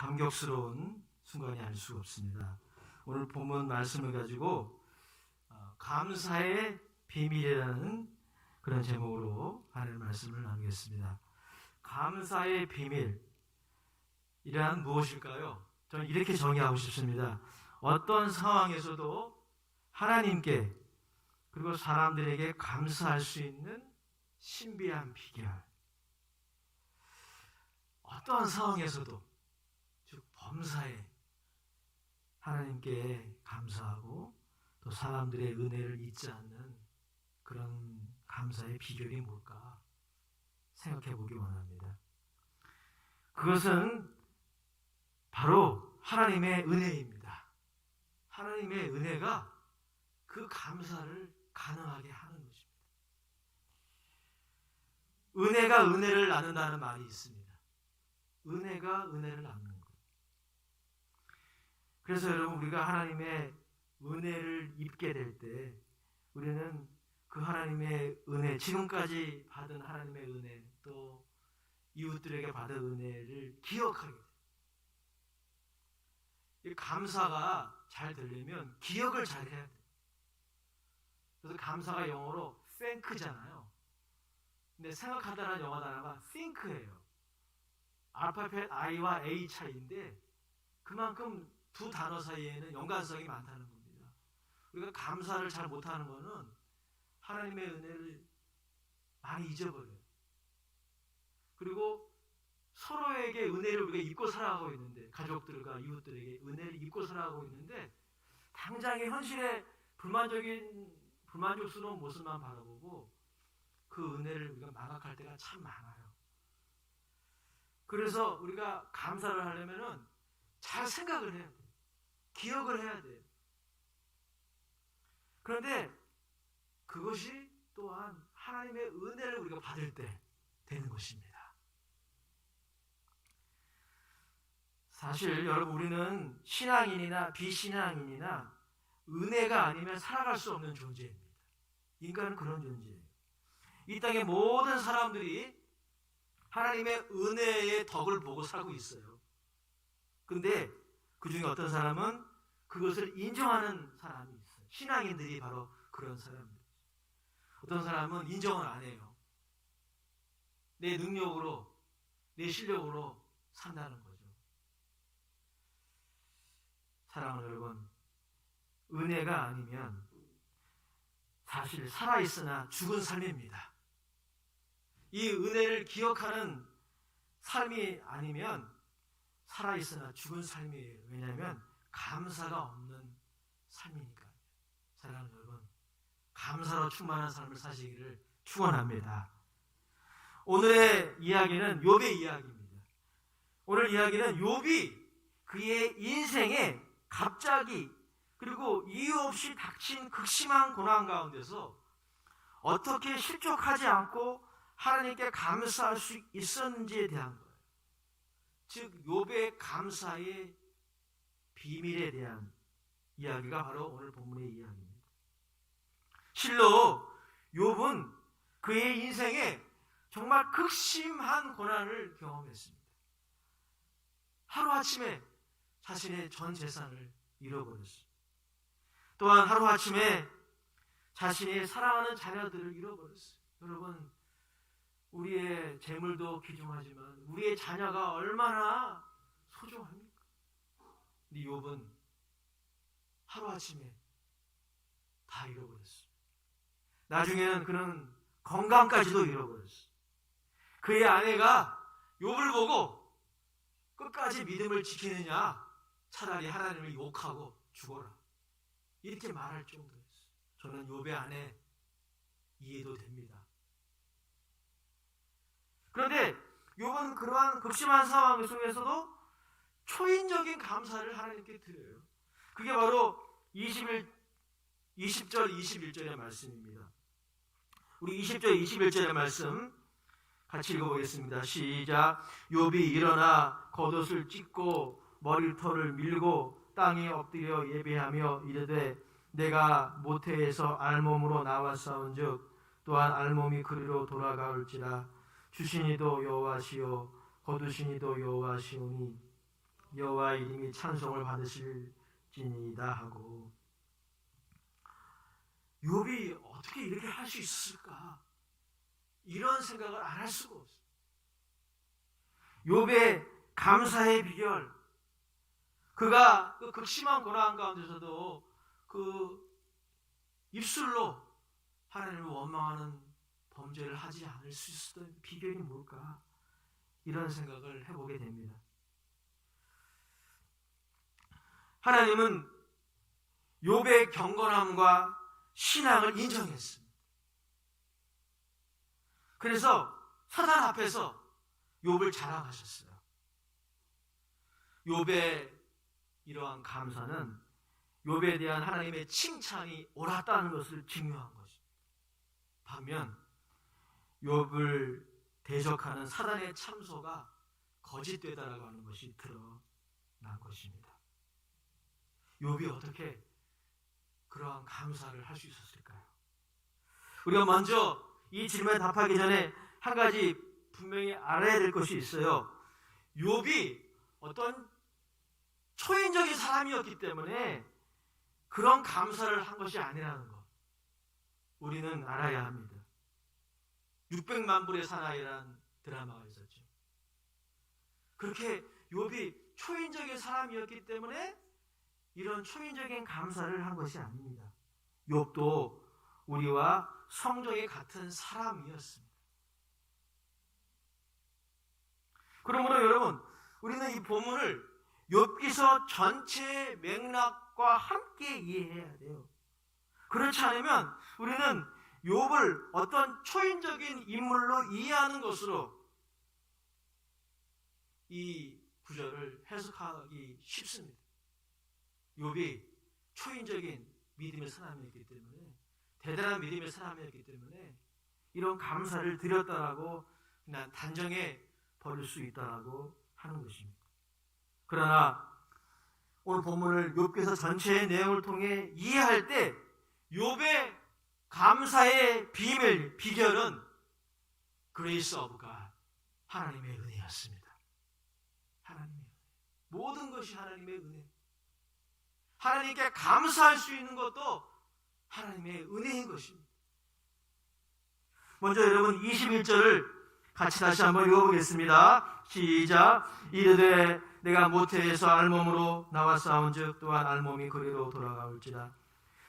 감격스러운 순간이 아닐 수가 없습니다. 오늘 본문 말씀을 가지고 감사의 비밀이라는 그런 제목으로 하나님의 말씀을 나누겠습니다. 감사의 비밀이란 무엇일까요? 저는 이렇게 정의하고 싶습니다. 어떤 상황에서도 하나님께 그리고 사람들에게 감사할 수 있는 신비한 비결. 어떠한 상황에서도 즉 범사에 하나님께 감사하고 또 사람들의 은혜를 잊지 않는 그런 감사의 비결이 뭘까 생각해 보기 원합니다. 그것은 바로 하나님의 은혜입니다. 하나님의 은혜가 그 감사를 가능하게 하는 것입니다. 은혜가 은혜를 나눈다는 말이 있습니다. 은혜가 은혜를 나누는 것. 그래서 여러분, 우리가 하나님의 은혜를 입게 될 때 우리는 그 하나님의 은혜, 지금까지 받은 하나님의 은혜, 또 이웃들에게 받은 은혜를 기억하게 돼요. 이 감사가 잘 되려면 기억을 잘 해야 돼요. 그래서 감사가 영어로 thank잖아요. 근데 생각하다라는 영어 단어가 think예요. 알파벳 I와 A 차이인데 그만큼 두 단어 사이에는 연관성이 많다는 겁니다. 우리가 감사를 잘 못하는 것은 하나님의 은혜를 많이 잊어버려요. 그리고 서로에게 은혜를 우리가 입고 살아가고 있는데, 가족들과 이웃들에게 은혜를 입고 살아가고 있는데 당장의 현실에 불만족스러운 모습만 바라보고 그 은혜를 우리가 망각할 때가 참 많아요. 그래서 우리가 감사를 하려면은 잘 생각을 해야 돼요. 기억을 해야 돼요. 그런데 그것이 또한 하나님의 은혜를 우리가 받을 때 되는 것입니다. 사실 여러분, 우리는 신앙인이나 비신앙인이나 은혜가 아니면 살아갈 수 없는 존재입니다. 인간은 그런 존재예요. 이 땅의 모든 사람들이 하나님의 은혜의 덕을 보고 살고 있어요. 근데 그 중에 어떤 사람은 그것을 인정하는 사람이 있어요. 신앙인들이 바로 그런 사람입니다. 어떤 사람은 인정을 안 해요. 내 능력으로, 내 실력으로 산다는 거죠. 사랑하는 여러분, 은혜가 아니면 사실 살아있으나 죽은 삶입니다. 이 은혜를 기억하는 삶이 아니면 살아있으나 죽은 삶이에요. 왜냐하면 감사가 없는 삶이니까요. 사랑하는 여러분, 감사로 충만한 삶을 사시기를 축원합니다. 오늘의 이야기는 욥의 이야기입니다. 오늘 이야기는 욥이 그의 인생에 갑자기 그리고 이유 없이 닥친 극심한 고난 가운데서 어떻게 실족하지 않고 하나님께 감사할 수 있었는지에 대한 거예요. 즉 욥의 감사의 비밀에 대한 이야기가 바로 오늘 본문의 이야기입니다. 실로 욥은 그의 인생에 정말 극심한 고난을 경험했습니다. 하루아침에 자신의 전 재산을 잃어버렸습니다. 또한 하루아침에 자신이 사랑하는 자녀들을 잃어버렸어요. 여러분, 우리의 재물도 귀중하지만 우리의 자녀가 얼마나 소중합니까? 근데 욥은 하루아침에 다 잃어버렸어요. 나중에는 그는 건강까지도 잃어버렸어요. 그의 아내가 욥을 보고 끝까지 믿음을 지키느냐, 차라리 하나님을 욕하고 죽어라, 이렇게 말할 정도였어요. 저는 욥의 아내 이해도 됩니다. 그런데 욥은 그러한 극심한 상황 속에서도 초인적인 감사를 하나님께 드려요. 그게 바로 20절, 21절의 말씀입니다. 우리 20절, 21절의 말씀 같이 읽어보겠습니다. 시작. 욥이 일어나 겉옷을 찢고 머리털을 밀고 땅에 엎드려 예배하며 이르되 내가 모태에서 알몸으로 나왔사온즉 또한 알몸이 그리로 돌아가올지라. 주시니도 여호와시요 거두시니도 여호와시오니 여호와 이름이 찬송을 받으실지니이다 하고, 욥이 어떻게 이렇게 할 수 있었을까? 이런 생각을 안 할 수가 없어요. 욥의 감사의 비결, 그가 그 극심한 고난 가운데서도 그 입술로 하나님을 원망하는 범죄를 하지 않을 수 있었던 비결이 뭘까? 이런 생각을 해보게 됩니다. 하나님은 욥의 경건함과 신앙을 인정했습니다. 그래서 사단 앞에서 욥을 자랑하셨어요. 욥의 이러한 감사는 욥에 대한 하나님의 칭찬이 옳았다는 것을 증명한 것입니다. 반면 욥을 대적하는 사단의 참소가 거짓되다라고 하는 것이 드러난 것입니다. 욥이 어떻게 그러한 감사를 할 수 있었을까요? 우리가 먼저 이 질문에 답하기 전에 한 가지 분명히 알아야 될 것이 있어요. 욥이 어떤 초인적인 사람이었기 때문에 그런 감사를 한 것이 아니라는 것, 우리는 알아야 합니다. 600만 불의 사나이라는 드라마가 있었죠. 그렇게 욥이 초인적인 사람이었기 때문에 이런 초인적인 감사를 한 것이 아닙니다. 욥도 우리와 성정이 같은 사람이었습니다. 그러므로 여러분, 우리는 이 본문을 욥기서 전체의 맥락과 함께 이해해야 돼요. 그렇지 않으면 우리는 욥을 어떤 초인적인 인물로 이해하는 것으로 이 구절을 해석하기 쉽습니다. 욥이 초인적인 믿음의 사람이었기 때문에, 대단한 믿음의 사람이었기 때문에 이런 감사를 드렸다라고 그냥 단정해 버릴 수 있다라고 하는 것입니다. 그러나 오늘 본문을 욥기서 전체의 내용을 통해 이해할 때 욥의 감사의 비결은 그레이스 오브 갓, 하나님의 은혜였습니다. 하나님의 은혜. 모든 것이 하나님의 은혜. 하나님께 감사할 수 있는 것도 하나님의 은혜인 것입니다. 먼저 여러분 21절을 같이 다시 한번 읽어보겠습니다. 시작. 이르되 내가 모태에서 알몸으로 나와 싸운즉 또한 알몸이 그리로 돌아가올지라.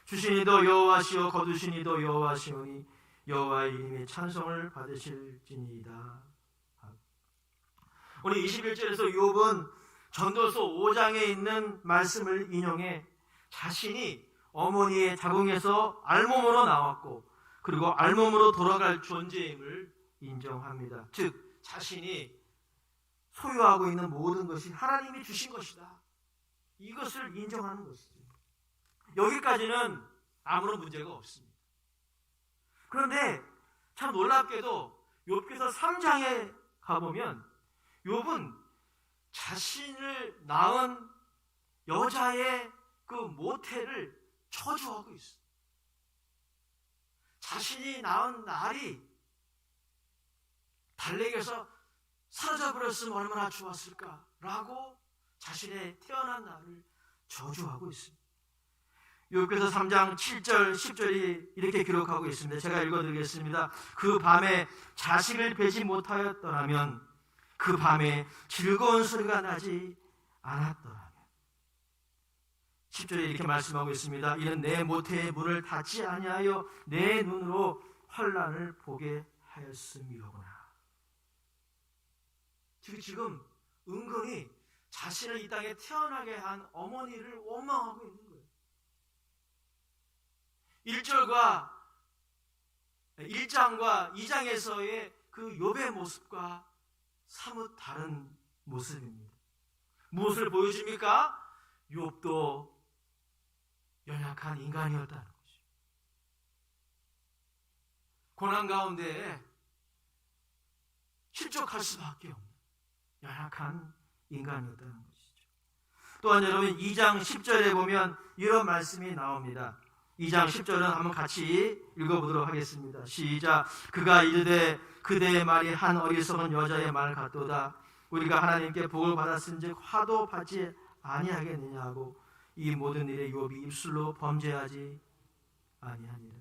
주시니도 여호와시오 거두시니도 여호와시오니 여호와의 이름이 찬송을 받으실지니이다. 오늘 21절에서 욥은 전도서 5장에 있는 말씀을 인용해 자신이 어머니의 자궁에서 알몸으로 나왔고 그리고 알몸으로 돌아갈 존재임을 인정합니다. 즉 자신이 소유하고 있는 모든 것이 하나님이 주신 것이다. 이것을 인정하는 것이죠. 여기까지는 아무런 문제가 없습니다. 그런데 참 놀랍게도 욥기서 3장에 가보면 욥은 자신을 낳은 여자의 그 모태를 저주하고 있어요. 자신이 낳은 날이 달래기에서 사라져버렸으면 얼마나 좋았을까라고 자신의 태어난 날을 저주하고 있습니다. 욥기서 3장 7절 10절이 이렇게 기록하고 있습니다. 제가 읽어드리겠습니다. 그 밤에 자식을 베지 못하였더라면 그 밤에 즐거운 소리가 나지 않았더라면. 10절에 이렇게 말씀하고 있습니다. 이는 내 모태의 문을 닫지 아니하여 내 눈으로 환난을 보게 하였음이로구나. 지금 은근히 자신을 이 땅에 태어나게 한 어머니를 원망하고 있는 거예요. 1장과 2장에서의 그 욥의 모습과 사뭇 다른 모습입니다. 무엇을 보여줍니까? 욥도 연약한 인간이었다는 거죠. 고난 가운데 실족할 수밖에 없는 연약한 인간이었다는 것이죠. 또한 여러분 2장 10절에 보면 이런 말씀이 나옵니다. 2장 10절은 한번 같이 읽어보도록 하겠습니다. 시작. 그가 이르되 그대의 말이 한 어리석은 여자의 말 같도다. 우리가 하나님께 복을 받았은즉 화도 받지 아니하겠느냐고 이 모든 일에 욥이 입술로 범죄하지 아니하니라.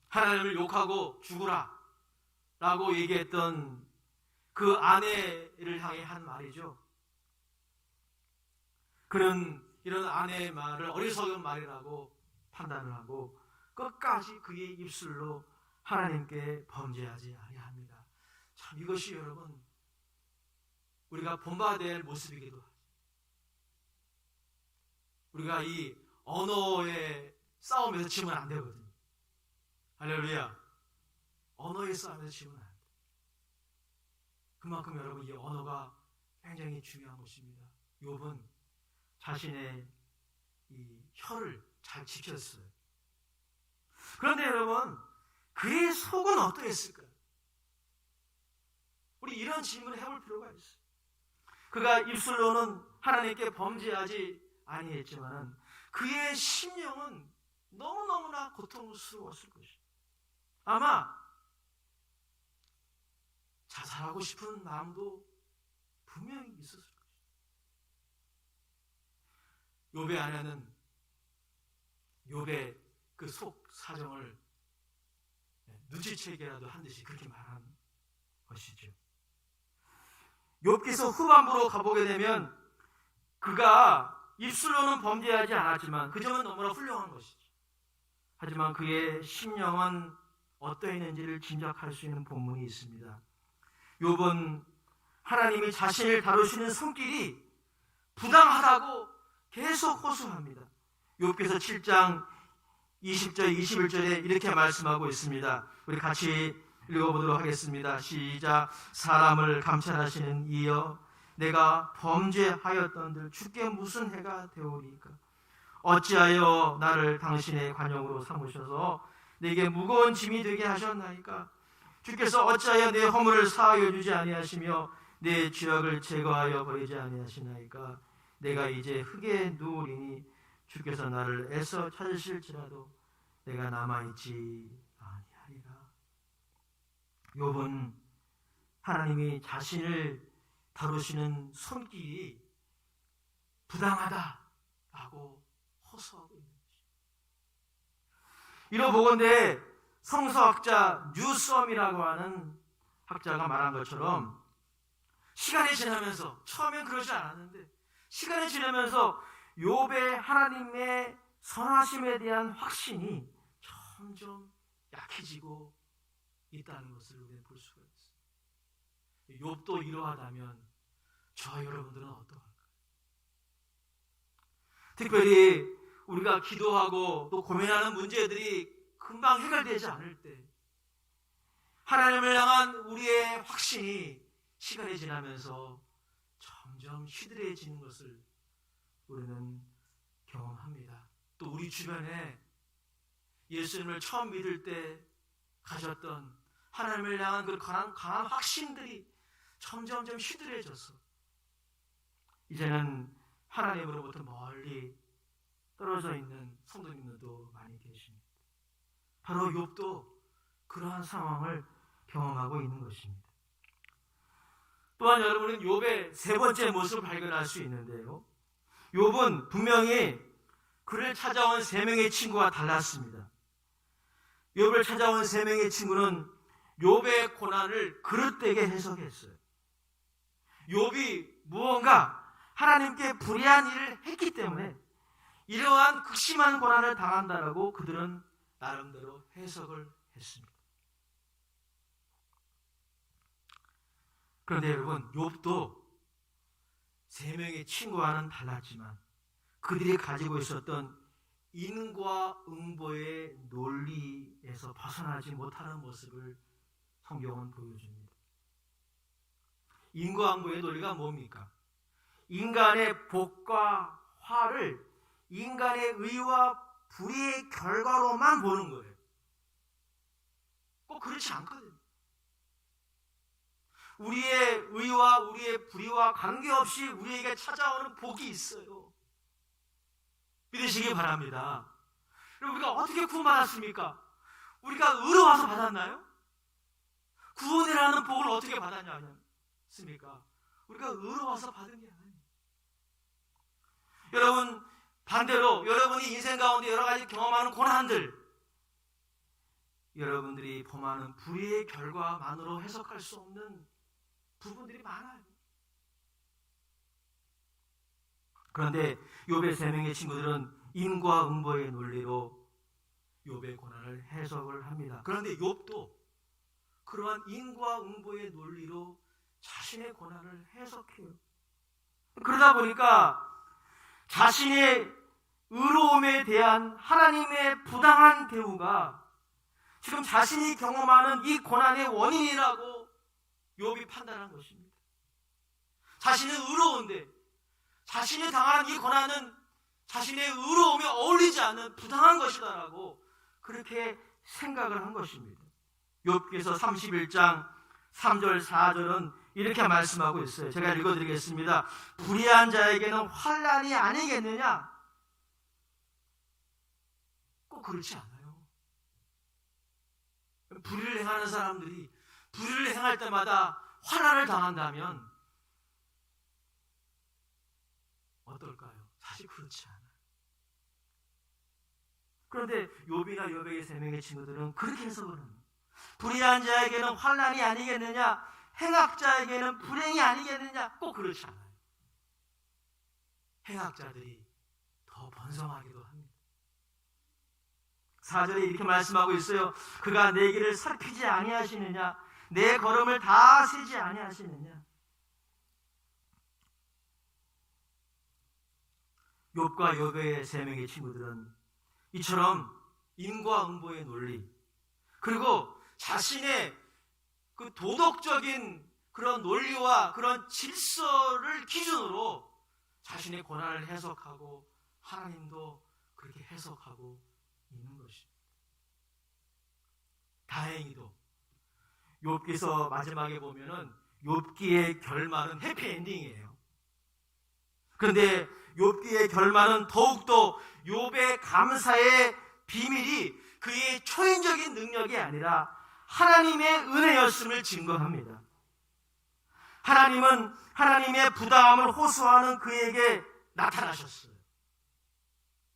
하나님을 욕하고 죽으라 라고 얘기했던 그 아내를 향해 한 말이죠. 그는 이런 아내의 말을 어리석은 말이라고 판단을 하고 끝까지 그의 입술로 하나님께 범죄하지 아니합니다. 참 이것이 여러분 우리가 본받아야 될 모습이기도 하죠. 우리가 이 언어의 싸움에서 지면 안 되거든요. 할렐루야. 언어의 싸움에서 지면 안 돼요. 그만큼 여러분 이 언어가 굉장히 중요한 것입니다. 욥은 자신의 이 혀를 잘 지켰어요. 그런데 여러분 그의 속은 어떠했을까요? 우리 이런 질문을 해볼 필요가 있어요. 그가 입술로는 하나님께 범죄하지 아니했지만 그의 심령은 너무너무나 고통스러웠을 것이에요. 아마 자살하고 싶은 마음도 분명히 있었을 것이에요. 욥의 아내는 욥의 그 속 사정을 눈치채기라도 한 듯이 그렇게 말한 것이죠. 욥기서 후반부로 가보게 되면 그가 입술로는 범죄하지 않았지만 그 점은 너무나 훌륭한 것이죠. 하지만 그의 심령은 어떠했는지를 짐작할 수 있는 본문이 있습니다. 욥은 하나님이 자신을 다루시는 손길이 부당하다고 계속 호소합니다. 욥기서 7장 20절 21절에 이렇게 말씀하고 있습니다. 우리 같이 읽어보도록 하겠습니다. 시작. 사람을 감찰하시는 이여 내가 범죄하였던들 주께 무슨 해가 되오리까? 어찌하여 나를 당신의 관용으로 삼으셔서 내게 무거운 짐이 되게 하셨나이까? 주께서 어찌하여 내 허물을 사하여 주지 아니하시며 내 죄악을 제거하여 버리지 아니하시나이까? 내가 이제 흙에 누우리니 주께서 나를 애써 찾으실지라도 내가 남아있지 아니하리라. 욥은 하나님이 자신을 다루시는 손길이 부당하다라고 호소하고 있는 것입니다. 이러보건대 성서학자 뉴섬이라고 하는 학자가 말한 것처럼 시간이 지나면서 처음엔 그러지 않았는데 시간이 지나면서 욥의 하나님의 선하심에 대한 확신이 점점 약해지고 있다는 것을 우리는 볼 수가 있습니다. 욥도 이러하다면 저와 여러분들은 어떡할까요? 특별히 우리가 기도하고 또 고민하는 문제들이 금방 해결되지 않을 때 하나님을 향한 우리의 확신이 시간이 지나면서 점점 시들해지는 것을 우리는 경험합니다. 또 우리 주변에 예수님을 처음 믿을 때 가졌던 하나님을 향한 그 강한 확신들이 점점 시들해져서 이제는 하나님으로부터 멀리 떨어져 있는 성도님들도 많이 계십니다. 바로 욥도 그러한 상황을 경험하고 있는 것입니다. 또한 여러분은 욥의 세 번째 모습을 발견할 수 있는데요. 욥은 분명히 그를 찾아온 세 명의 친구와 달랐습니다. 욥을 찾아온 세 명의 친구는 욥의 고난을 그릇되게 해석했어요. 욥이 무언가 하나님께 불의한 일을 했기 때문에 이러한 극심한 고난을 당한다라고 그들은 나름대로 해석을 했습니다. 그런데 여러분, 욥도 세 명의 친구와는 달랐지만 그들이 가지고 있었던 인과 응보의 논리에서 벗어나지 못하는 모습을 성경은 보여줍니다. 인과 응보의 논리가 뭡니까? 인간의 복과 화를 인간의 의와 불의의 결과로만 보는 거예요. 꼭 그렇지 않거든요. 우리의 의와 우리의 불의와 관계없이 우리에게 찾아오는 복이 있어요. 믿으시기 바랍니다. 우리가 어떻게 구원받았습니까? 우리가 의로와서 받았나요? 구원이라는 복을 어떻게 받았습니까? 우리가 의로워서 받은 게 아니에요. 여러분, 반대로 여러분이 인생 가운데 여러 가지 경험하는 고난들, 여러분들이 범하는 불의의 결과만으로 해석할 수 없는 부분들이 많아요. 그런데 욥의 세 명의 친구들은 인과응보의 논리로 욥의 고난을 해석을 합니다. 그런데 욥도 그러한 인과응보의 논리로 자신의 고난을 해석해요. 그러다 보니까 자신의 의로움에 대한 하나님의 부당한 대우가 지금 자신이 경험하는 이 고난의 원인이라고 욥이 판단한 것입니다. 자신은 의로운데 자신이 당하는 이 고난은 자신의 의로움에 어울리지 않는 부당한 것이다라고 그렇게 생각을 한 것입니다. 욥기서 31장 3절 4절은 이렇게 말씀하고 있어요. 제가 읽어드리겠습니다. 불의한 자에게는 환난이 아니겠느냐? 꼭 그렇지 않아요. 불의를 행하는 사람들이 불의를 행할 때마다 환난을 당한다면 어떨까요? 사실 그렇지 않아요. 그런데 욥이나 욥의 세 명의 친구들은 그렇게 해석을 합니다. 불의한 자에게는 환난이 아니겠느냐? 행악자에게는 불행이 아니겠느냐? 꼭 그렇지 않아요. 행악자들이 더 번성하기도 합니다. 4절에 이렇게 말씀하고 있어요. 그가 내 길을 살피지 아니하시느냐? 내 걸음을 다 세지 아니하시느냐? 욥과 욥의 세 명의 친구들은 이처럼 인과응보의 논리, 그리고 자신의 그 도덕적인 그런 논리와 그런 질서를 기준으로 자신의 고난을 해석하고 하나님도 그렇게 해석하고 있는 것입니다. 다행히도 욥기서 마지막에 보면은 욥기의 결말은 해피엔딩이에요. 그런데 욥기의 결말은 더욱더 욥의 감사의 비밀이 그의 초인적인 능력이 아니라 하나님의 은혜였음을 증거합니다. 하나님은 하나님의 부당함을 호소하는 그에게 나타나셨어요.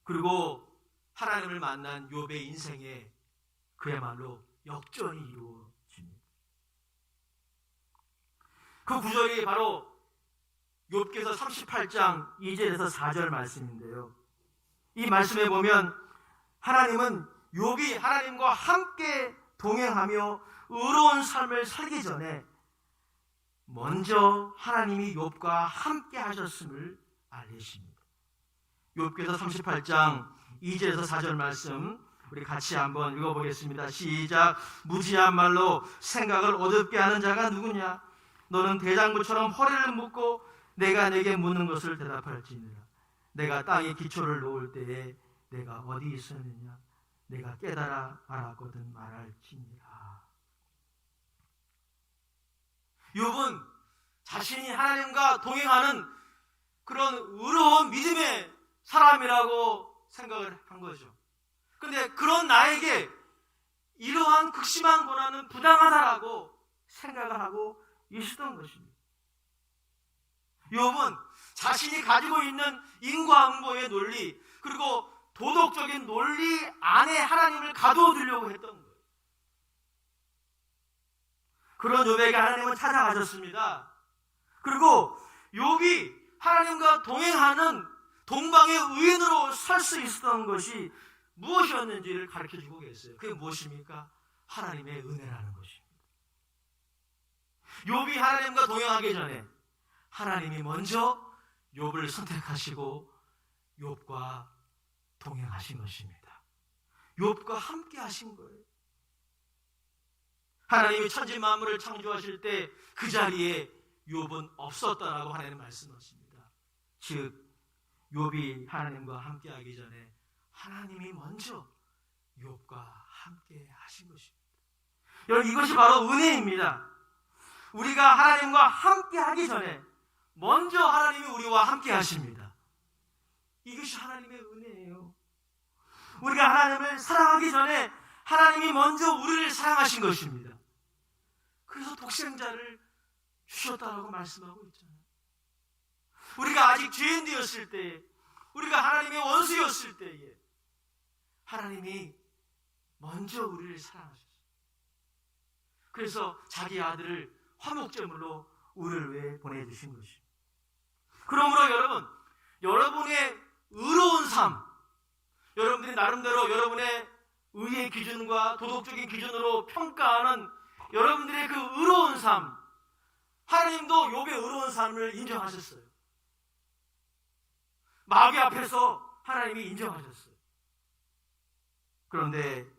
그리고 하나님을 만난 욥의 인생에 그야말로 역전이 이루어집니다. 그 구절이 바로 욥기서 38장 2절에서 4절 말씀인데요. 이 말씀에 보면 하나님은 욥이 하나님과 함께 동행하며 의로운 삶을 살기 전에 먼저 하나님이 욥과 함께 하셨음을 알리십니다. 욥기서 38장 2절에서 4절 말씀 우리 같이 한번 읽어보겠습니다. 시작. 무지한 말로 생각을 어둡게 하는 자가 누구냐? 너는 대장부처럼 허리를 묶고 내가 내게 묻는 것을 대답할지니라. 내가 땅에 기초를 놓을 때에 내가 어디 있었느냐? 내가 깨달아 알았거든 말할지니라. 욥은 자신이 하나님과 동행하는 그런 의로운 믿음의 사람이라고 생각을 한 거죠. 그런데 그런 나에게 이러한 극심한 고난은 부당하다라고 생각을 하고 있었던 것입니다. 욥은 자신이 가지고 있는 인과응보의 논리, 그리고 도덕적인 논리 안에 하나님을 가두어두려고 했던 거예요. 그런 욥에게 하나님은 찾아가셨습니다. 그리고 욥이 하나님과 동행하는 동방의 의인으로 설 수 있었던 것이 무엇이었는지를 가르쳐주고 계세요. 그게 무엇입니까? 하나님의 은혜라는 것입니다. 욥이 하나님과 동행하기 전에 하나님이 먼저 욥을 선택하시고 욥과 동행하신 것입니다. 욥과 함께 하신 거예요. 하나님이 천지 만물을 창조하실 때 그 자리에 욥은 없었다라고 하나님 말씀하십니다. 즉 욥이 하나님과 함께 하기 전에 하나님이 먼저 욥과 함께 하신 것입니다. 여러분, 이것이 바로 은혜입니다. 우리가 하나님과 함께 하기 전에 먼저 하나님이 우리와 함께 하십니다. 이것이 하나님의 은혜예요. 우리가 하나님을 사랑하기 전에 하나님이 먼저 우리를 사랑하신 것입니다. 그래서 독생자를 주셨다라고 말씀하고 있잖아요. 우리가 아직 죄인 되었을 때에, 우리가 하나님의 원수였을 때에 하나님이 먼저 우리를 사랑하셨어요. 그래서 자기 아들을 화목제물로 우리를 위해 보내주신 것입니다. 그러므로 여러분, 여러분의 의로운 삶, 여러분들이 나름대로 여러분의 의의 기준과 도덕적인 기준으로 평가하는 여러분들의 그 의로운 삶, 하나님도 욥의 의로운 삶을 인정하셨어요. 마귀 앞에서 하나님이 인정하셨어요. 그런데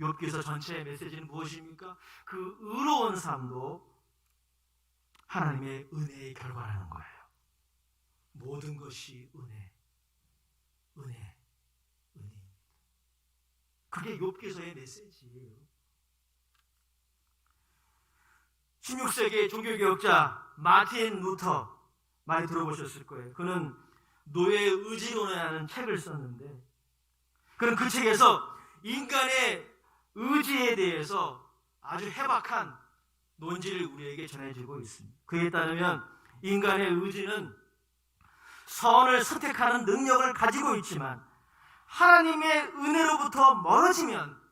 욥기서 전체의 메시지는 무엇입니까? 그 의로운 삶도 하나님의 은혜의 결과라는 거예요. 모든 것이 은혜. 그게 욥기서의 메시지예요. 16세기 종교개혁자 마틴 루터, 많이 들어보셨을 거예요. 그는 노예 의지론이라는 책을 썼는데, 그는 그 책에서 인간의 의지에 대해서 아주 해박한 논지를 우리에게 전해주고 있습니다. 그에 따르면 인간의 의지는 선을 선택하는 능력을 가지고 있지만 하나님의 은혜로부터 멀어지면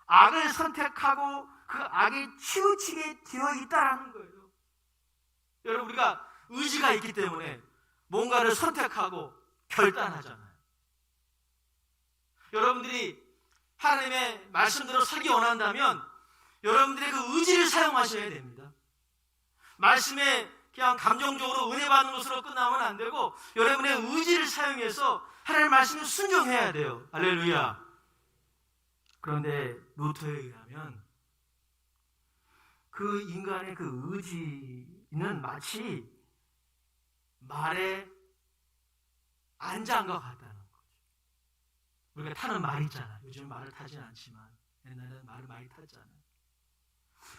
악을 선택하고 그 악에 치우치게 되어 있다는 거예요. 여러분, 우리가 의지가 있기 때문에 뭔가를 선택하고 결단하잖아요. 여러분들이 하나님의 말씀대로 살기 원한다면 여러분들의 그 의지를 사용하셔야 됩니다. 말씀에 그냥 감정적으로 은혜 받는 것으로 끝나면 안 되고 여러분의 의지를 사용해서 하나님의 말씀에 순종해야 돼요. 할렐루야. 그런데 루터에 의하면 그 인간의 그 의지는 마치 말의 안장과 같다는 거죠. 우리가 타는 말 있잖아요. 요즘 말을 타진 않지만 옛날에는 말을 많이 탔잖아요.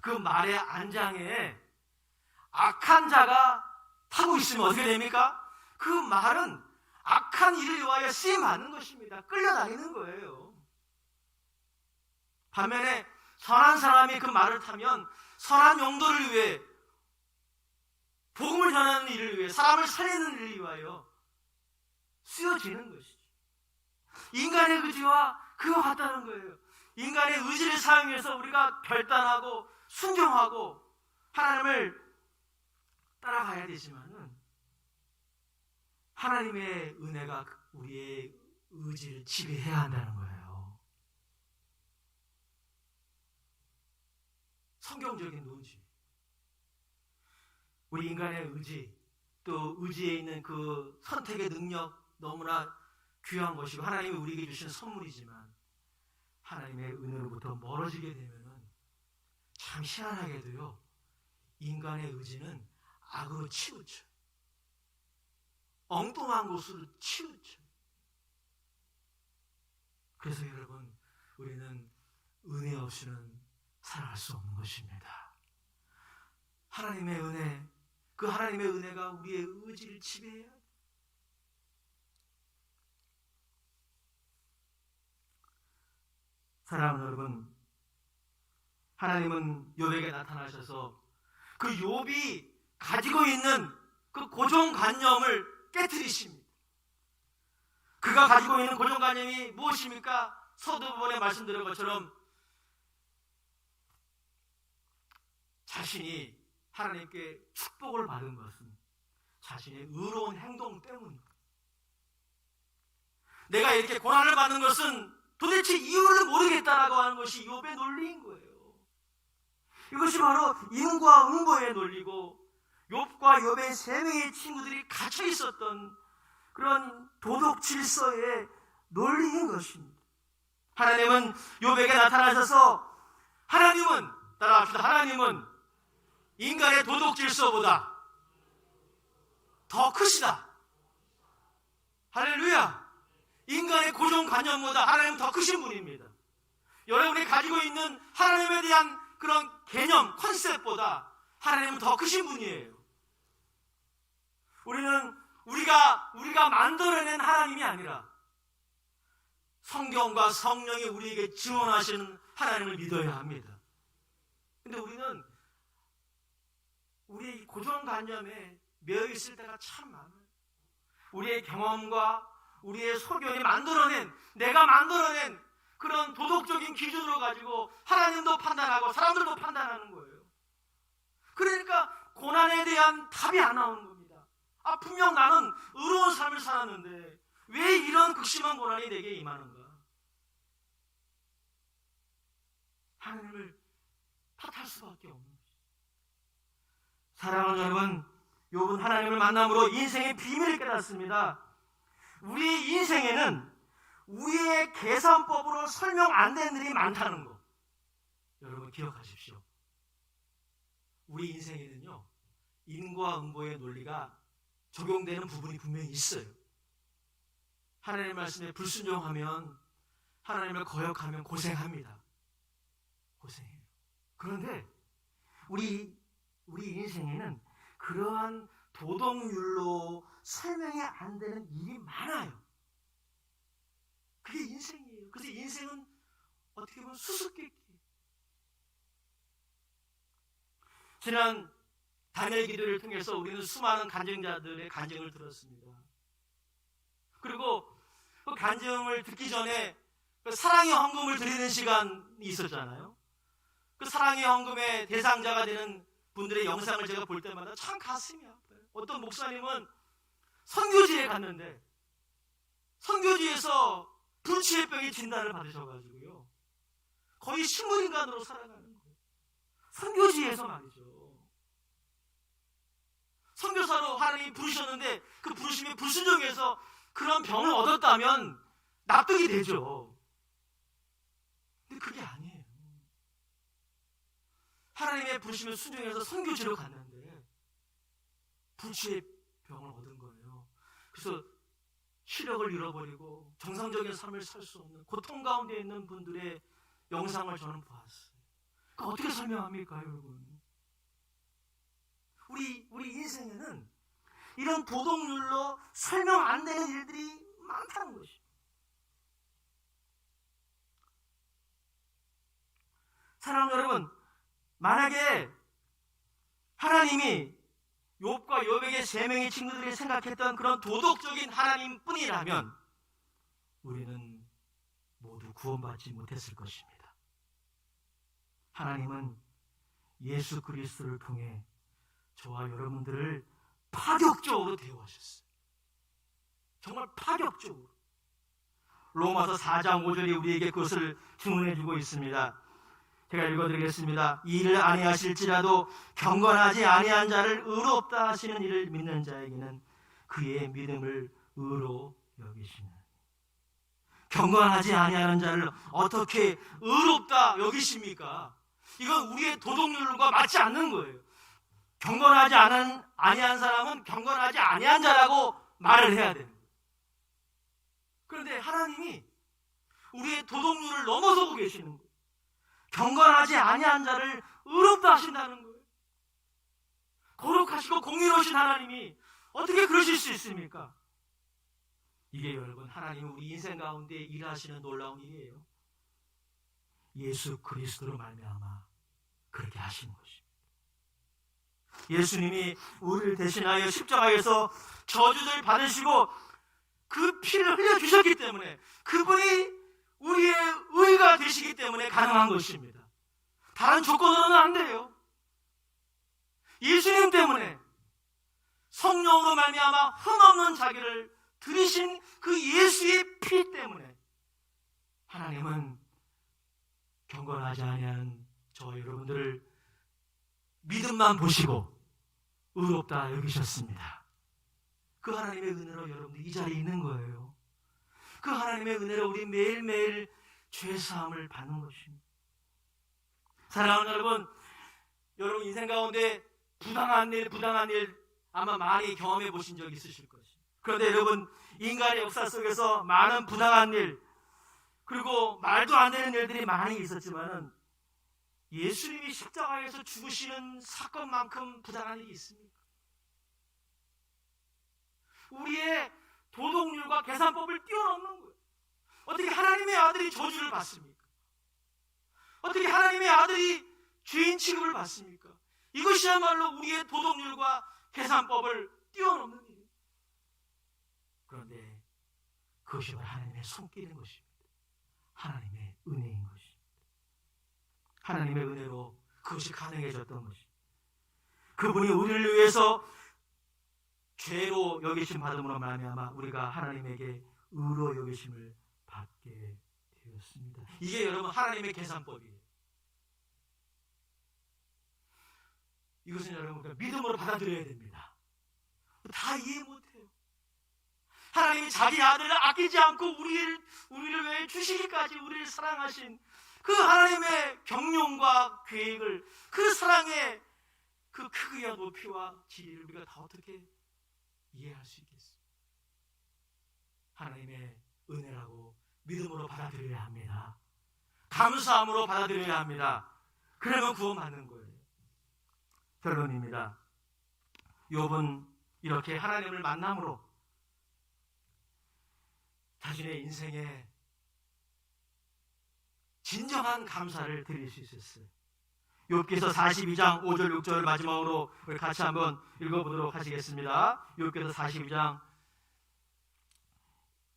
그 말의 안장에 악한 자가 타고 있으면 어떻게 됩니까? 그 말은 악한 일을 위하여 쓰임받는 것입니다. 끌려다니는 거예요. 반면에 선한 사람이 그 말을 타면 선한 용도를 위해, 복음을 전하는 일을 위해, 사람을 살리는 일을 위하여 쓰여지는 것이죠. 인간의 의지와 그와 같다는 거예요. 인간의 의지를 사용해서 우리가 결단하고 순종하고 하나님을 따라가야 되지만은 하나님의 은혜가 우리의 의지를 지배해야 한다는 거예요. 성경적인 논지. 우리 인간의 의지, 또 의지에 있는 그 선택의 능력 너무나 귀한 것이고 하나님이 우리에게 주신 선물이지만 하나님의 은혜로부터 멀어지게 되면은 참 희한하게도요, 인간의 의지는 악으로 치우쳐. 엉뚱한 곳으로 치우쳐. 그래서 여러분, 우리는 은혜 없이는 살아갈 수 없는 것입니다. 하나님의 은혜, 그 하나님의 은혜가 우리의 의지를 지배해야 돼요. 사랑하는 여러분, 하나님은 욥에게 나타나셔서 그 욥이 가지고 있는 그 고정관념을 깨트리십니다. 그가 가지고 있는 고정관념이 무엇입니까? 서두번에 말씀드린 것처럼 자신이 하나님께 축복을 받은 것은 자신의 의로운 행동 때문입니다. 내가 이렇게 고난을 받는 것은 도대체 이유를 모르겠다라고 하는 것이 욥의 논리인 거예요. 이것이 바로 인과 응보의 논리고 욥과 욥의 세 명의 친구들이 갇혀 있었던 그런 도덕 질서의 논리인 것입니다. 하나님은 욥에게 나타나셔서 따라합시다. 하나님은 인간의 도덕 질서보다 더 크시다. 할렐루야. 인간의 고정관념보다 하나님은 더 크신 분입니다. 여러분이 가지고 있는 하나님에 대한 그런 개념, 컨셉보다 하나님은 더 크신 분이에요. 우리는 우리가 만들어낸 하나님이 아니라 성경과 성령이 우리에게 증언하시는 하나님을 믿어야 합니다. 근데 우리는 우리의 고정관념에 매여 있을 때가 참 많아요. 우리의 경험과 우리의 소견이 내가 만들어낸 그런 도덕적인 기준으로 가지고 하나님도 판단하고 사람들도 판단하는 거예요. 그러니까 고난에 대한 답이 안 나오는 겁니다. 분명 나는 의로운 삶을 살았는데 왜 이런 극심한 고난이 내게 임하는가? 하나님을 탓할 수밖에 없는 것이죠. 사랑하는 여러분, 욥은 하나님을 만남으로 인생의 비밀을 깨닫습니다. 우리의 인생에는 우리의 계산법으로 설명 안 되는 일이 많다는 거 여러분 기억하십시오. 우리 인생에는요, 인과 응보의 논리가 적용되는 부분이 분명히 있어요. 하나님의 말씀에 불순종하면, 하나님을 거역하면 고생합니다. 고생해요. 그런데 우리 인생에는 그러한 도덕률로 설명이 안 되는 일이 많아요. 그게 인생이에요. 그래서 인생은 어떻게 보면 수수께끼예요. 지난 다니엘 기도를 통해서 우리는 수많은 간증자들의 간증을 들었습니다. 그리고 그 간증을 듣기 전에 그 사랑의 헌금을 드리는 시간이 있었잖아요. 그 사랑의 헌금의 대상자가 되는 분들의 영상을 제가 볼 때마다 참 가슴이 아파요. 어떤 목사님은 선교지에 갔는데 선교지에서 불치해병의 진단을 받으셔가지고요, 거의 식물인간으로 살아가는 거예요. 선교지에서 말이죠. 선교사로 하나님이 부르셨는데 그 부르심에 불순종해서 그런 병을 얻었다면 납득이 되죠. 근데 그게 아니에요. 하나님의 부르심에 순종해서 선교지로 갔는데 불치의 병을 얻은 거예요. 그래서 시력을 잃어버리고 정상적인 삶을 살 수 없는 고통 가운데 있는 분들의 영상을 저는 보았어요. 그러니까 어떻게 설명합니까, 여러분? 우리 인생에는 이런 도덕률로 설명 안 되는 일들이 많다는 것이죠. 사랑하는 여러분, 만약에 하나님이 욥과 욥에게 세 명의 친구들이 생각했던 그런 도덕적인 하나님뿐이라면 우리는 모두 구원받지 못했을 것입니다. 하나님은 예수 그리스도를 통해 저와 여러분들을 파격적으로 대우하셨어요. 정말 파격적으로. 로마서 4장 5절이 우리에게 그것을 증언해주고 있습니다. 제가 읽어드리겠습니다. 이 일을 아니하실지라도 경건하지 아니한 자를 의롭다 하시는 이를 믿는 자에게는 그의 믿음을 의로 여기시는. 경건하지 아니하는 자를 어떻게 의롭다 여기십니까? 이건 우리의 도덕률과 맞지 않는 거예요. 경건하지 아니한 사람은 경건하지 아니한 자라고 말을 해야 됩니다. 그런데 하나님이 우리의 도덕률을 넘어서고 계시는 거예요. 경건하지 아니한 자를 의롭다 하신다는 거예요. 거룩하시고 공의로우신 하나님이 어떻게 그러실 수 있습니까? 이게 여러분 하나님은 우리 인생 가운데 일하시는 놀라운 일이에요. 예수 그리스도로 말미암아 그렇게 하시는 것입니다. 예수님이 우리를 대신하여 십자가에서 저주를 받으시고 그 피를 흘려주셨기 때문에, 그분이 우리의 의가 되시기 때문에 가능한 것입니다. 다른 조건으로는 안 돼요. 예수님 때문에, 성령으로 말미암아 흠없는 자기를 들이신 그 예수의 피 때문에 하나님은 경건하지 아니하는 저와 여러분들을 믿음만 보시고 의롭다 여기셨습니다. 그 하나님의 은혜로 여러분들 이 자리에 있는 거예요. 그 하나님의 은혜로 우리 매일매일 죄사함을 받는 것입니다. 사랑하는 여러분 인생 가운데 부당한 일 아마 많이 경험해 보신 적 있으실 것입니다. 그런데 여러분, 인간의 역사 속에서 많은 부당한 일, 그리고 말도 안 되는 일들이 많이 있었지만은 예수님이 십자가에서 죽으시는 사건만큼 부당한 일이 있습니까? 우리의 도덕률과 계산법을 뛰어넘는 거예요. 어떻게 하나님의 아들이 저주를 받습니까? 어떻게 하나님의 아들이 죄인 취급을 받습니까? 이것이야말로 우리의 도덕률과 계산법을 뛰어넘는 일입니다. 그런데 그것이 바로 하나님의 손길인 것입니다. 하나님의 은혜인 것입니다. 하나님의 은혜로 그것이 가능해졌던 것입니다. 그분이 우리를 위해서 죄로 여기심 받음으로 말미암아 우리가 하나님에게 의로 여기심을 받게 되었습니다. 이게 여러분 하나님의 계산법이에요. 이것은 여러분 믿음으로 받아들여야 됩니다. 다 이해 못해요. 하나님이 자기 아들을 아끼지 않고 우리를 왜 주시기까지 우리를 사랑하신 그 하나님의 경륜과 계획을, 그 사랑의 그 크기와 높이와 지혜를 우리가 다 어떻게 이해할 수 있겠어요? 하나님의 은혜라고 믿음으로 받아들여야 합니다. 감사함으로 받아들여야 합니다. 그러면 구원받는 거예요. 결론입니다. 욥은 이렇게 하나님을 만남으로 자신의 인생에 진정한 감사를 드릴 수 있었어요. 욥기서 42장 5절 6절 마지막으로 우리 같이 한번 읽어보도록 하시겠습니다. 욥기서 42장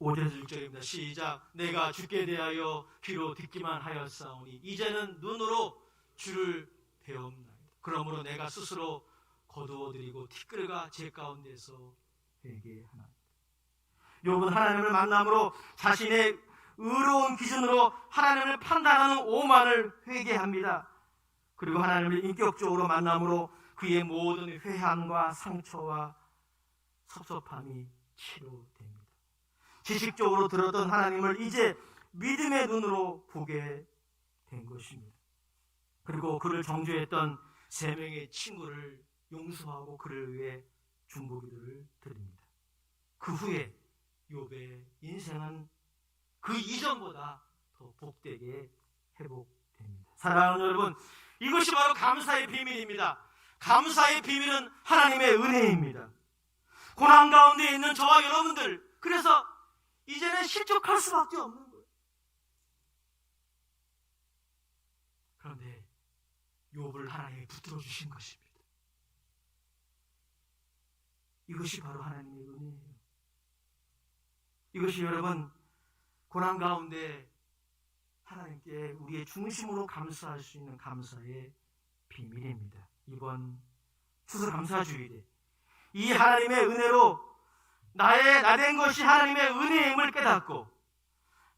5절에서 6절입니다. 시작. 내가 주께 대하여 귀로 듣기만 하였사오니 이제는 눈으로 주를 배움나이다. 그러므로 내가 스스로 거두어드리고 티끌과 제 가운데서 회개하나이다. 욥은 하나님을 만남으로 자신의 의로운 기준으로 하나님을 판단하는 오만을 회개합니다. 그리고 하나님을 인격적으로 만남으로 그의 모든 회한과 상처와 섭섭함이 치료됩니다. 지식적으로 들었던 하나님을 이제 믿음의 눈으로 보게 된 것입니다. 그리고 그를 정죄했던 3명의 친구를 용서하고 그를 위해 중보기도를 드립니다. 그 후에 욥의 인생은 그 이전보다 더 복되게 회복됩니다. 사랑하는 여러분, 이것이 바로 감사의 비밀입니다. 감사의 비밀은 하나님의 은혜입니다. 고난 가운데 있는 저와 여러분들, 그래서 이제는 실족할 수밖에 없는 거예요. 그런데 욥을 하나님이 붙들어 주신 것입니다. 이것이 바로 하나님의 은혜예요. 이것이 여러분 고난 가운데 하나님께 우리의 중심으로 감사할 수 있는 감사의 비밀입니다. 이번 추수감사주일에 이 하나님의 은혜로 나된 것이 하나님의 은혜임을 깨닫고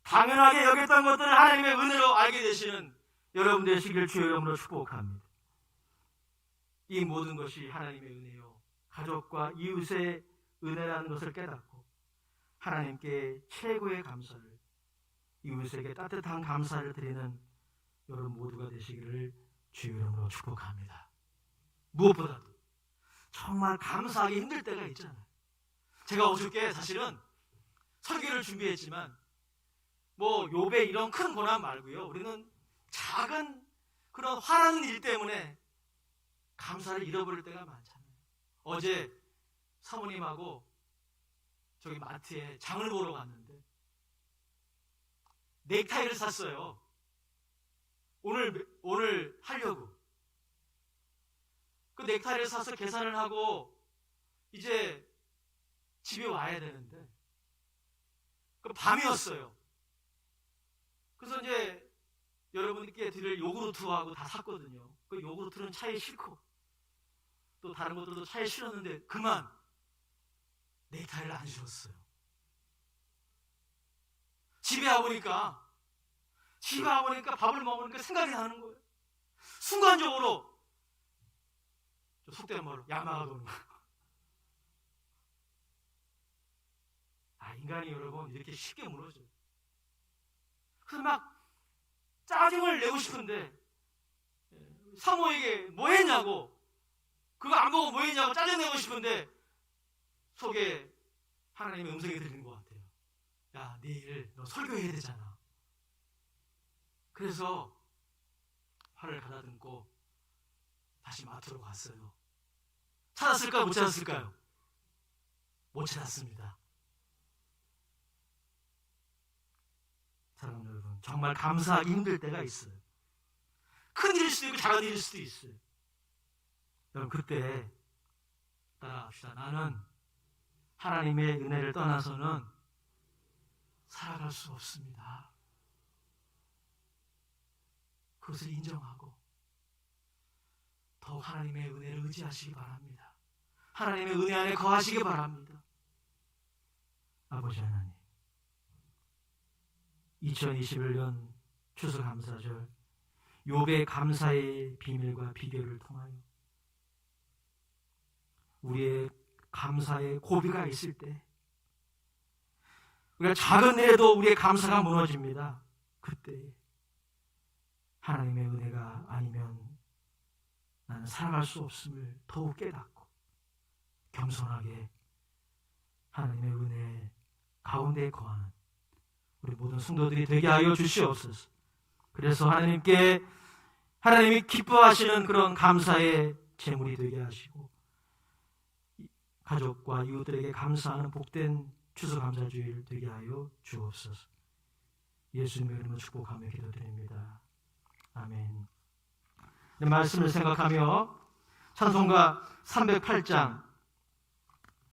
당연하게 여겼던 것들을 하나님의 은혜로 알게 되시는 여러분 되시길 주의 이름으로 축복합니다. 이 모든 것이 하나님의 은혜요, 가족과 이웃의 은혜라는 것을 깨닫고 하나님께 최고의 감사를, 이웃에게 따뜻한 감사를 드리는 여러분 모두가 되시기를 주의 이름으로 축복합니다. 무엇보다도 정말 감사하기 힘들 때가 있잖아요. 제가 어저께 사실은 설교를 준비했지만 욥의 이런 큰 고난 말고요, 우리는 작은 그런 화나는 일 때문에 감사를 잃어버릴 때가 많잖아요. 어제 사모님하고 저기 마트에 장을 보러 갔는데 넥타이를 샀어요. 오늘 하려고. 그 넥타이를 사서 계산을 하고 이제 집에 와야 되는데 그 밤이었어요. 그래서 이제 여러분께 드릴 요구르트하고 다 샀거든요. 그 요구르트는 차에 싣고 또 다른 것들도 차에 실었는데 그만 넥타이를 안 실었어요. 집에 와보니까 밥을 먹으니까 생각이 나는 거예요. 순간적으로 속된 말로 야마가 도는 거예요. 인간이 여러분 이렇게 쉽게 무너져요. 그래서 막 짜증을 내고 싶은데 사모에게 뭐 했냐고, 그거 안 보고 뭐 했냐고 짜증내고 싶은데 속에 하나님의 음성이 들리는 것 같아요. 야, 내일 너 설교해야 되잖아. 그래서 화를 가다듬고 다시 마트로 갔어요. 찾았을까요? 못 찾았을까요? 못 찾았습니다. 사랑하는 여러분, 정말 감사하기 힘들 때가 있어요. 큰 일일 수도 있고 작은 일일 수도 있어요. 여러분 그때 따라합시다. 나는 하나님의 은혜를 떠나서는 살아갈 수 없습니다. 그것을 인정하고 더욱 하나님의 은혜를 의지하시기 바랍니다. 하나님의 은혜 안에 거하시기 바랍니다. 아버지 하나님, 2021년 추수감사절 욥의 감사의 비밀과 비결을 통하여 우리의 감사의 고비가 있을 때 우리가 작은 일에도 우리의 감사가 무너집니다. 그때 하나님의 은혜가 아니면 나는 살아갈 수 없음을 더욱 깨닫고 겸손하게 하나님의 은혜 가운데 거하는 우리 모든 성도들이 되게 하여 주시옵소서. 그래서 하나님이 기뻐하시는 그런 감사의 제물이 되게 하시고 가족과 이웃들에게 감사하는 복된 추수감사주일 되게 하여 주옵소서. 예수님의 이름으로 축복하며 기도드립니다. 아멘. 말씀을 생각하며 찬송가 308장